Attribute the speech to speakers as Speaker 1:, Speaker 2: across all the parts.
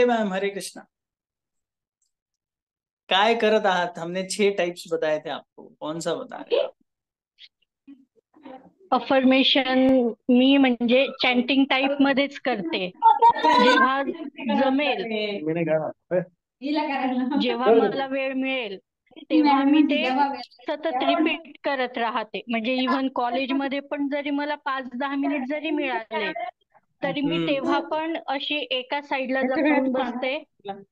Speaker 1: Ma'am, हरे कृष्णा। काय करत आहात? हमने 6 टाइप्स बताए थे आपको, कौन सा बता रहे आप?
Speaker 2: अफर्मेशन मी म्हणजे चॅन्टिंग टाईप मध्येच करते. जेव्हा जमेल, जेव्हा मला वेळ मिळेल तेव्हा मी ते सतत रिपीट करत राहते. म्हणजे इव्हन कॉलेजमध्ये पण जरी मला 5-10 मिनिट जरी मिळाले तरी मी तेव्हा पण अशी एका साईडला जाऊन बसते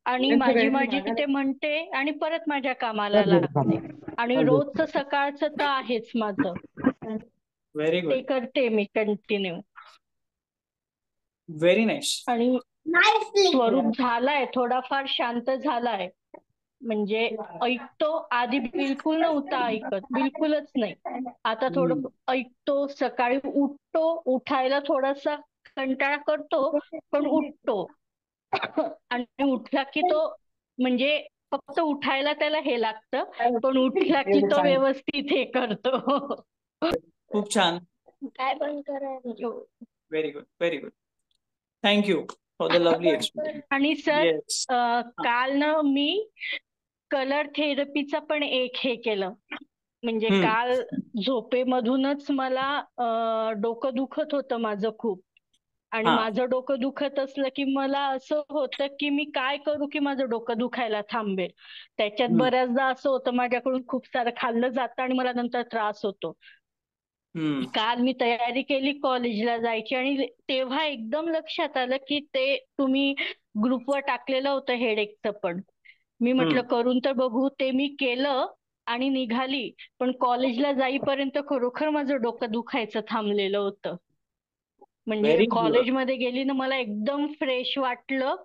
Speaker 2: आणि माझी माझी ते म्हणते आणि परत माझ्या कामाला लागते. आणि रोजचं सकाळचं तर आहेच माझं,
Speaker 1: व्हेरी
Speaker 2: ते
Speaker 1: गुड,
Speaker 2: करते मी कंटिन्यू.
Speaker 1: Very nice.
Speaker 2: आणि स्वरूप झालाय, थोडाफार शांत झालाय. म्हणजे ऐकतो, आधी बिलकुल नव्हता ऐकत, बिलकुलच नाही. आता थोडं ऐकतो, सकाळी उठतो, उठायला थोडासा कंटाळा करतो पण उठतो. आणि उठला की तो म्हणजे फक्त उठायला त्याला हे लागतं, पण उठला की तो व्यवस्थित हे करतो.
Speaker 1: खूप छान.
Speaker 2: काय पण करायला.
Speaker 1: Very good, very good. Thank you for the lovely explanation.
Speaker 2: आणि सर,
Speaker 1: येस.
Speaker 2: काल ना मी कलर थेरपीचं पण एक हे केलं. म्हणजे काल झोपेमधूनच मला डोकं दुखत होतं माझं खूप. आणि
Speaker 1: हा.
Speaker 2: माझं डोकं दुखत असलं की मला असं होतं की मी काय करू की माझं डोकं दुखायला थांबेल. त्याच्यात बऱ्याचदा असं होतं माझ्याकडून खूप सारं खाल्लं जातं आणि मला नंतर त्रास होतो. काल मी तयारी केली कॉलेजला जायची आणि तेव्हा एकदम लक्षात आलं की ते तुम्ही ग्रुपवर टाकलेलं होतं हेडेकचं पण. मी म्हटलं करून तर बघू. ते मी केलं आणि निघाली. पण कॉलेजला जाईपर्यंत खरोखर माझं डोकं दुखायचं थांबलेलं होतं. म्हणजे
Speaker 1: व्हेरी गुड.
Speaker 2: कॉलेजमध्ये गेली ना मला एकदम फ्रेश वाटलं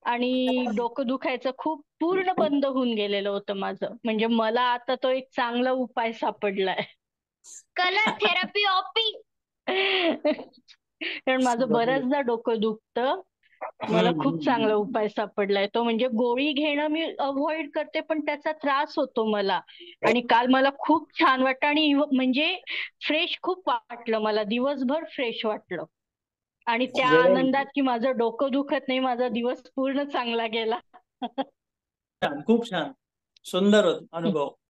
Speaker 2: आणि डोकं दुखायचं खूप पूर्ण बंद होऊन गेलेलं होतं माझं. म्हणजे मला आता तो एक चांगला उपाय सापडलाय. Colour therapy OP. कारण माझं बऱ्याचदा डोकं दुखतं. मला खूप चांगला उपाय सापडलाय तो. म्हणजे गोळी घेणं मी अव्हॉइड करते पण त्याचा त्रास होतो मला. आणि काल मला खूप छान वाटतं आणि म्हणजे फ्रेश खूप वाटलं मला. दिवसभर फ्रेश वाटलं. आणि त्या
Speaker 1: व्हेरी
Speaker 2: आनंदात की माझं डोकं दुखत नाही, माझा दिवस पूर्ण चांगला गेला.
Speaker 1: छान, खूप छान. सुंदर होत अनुभव.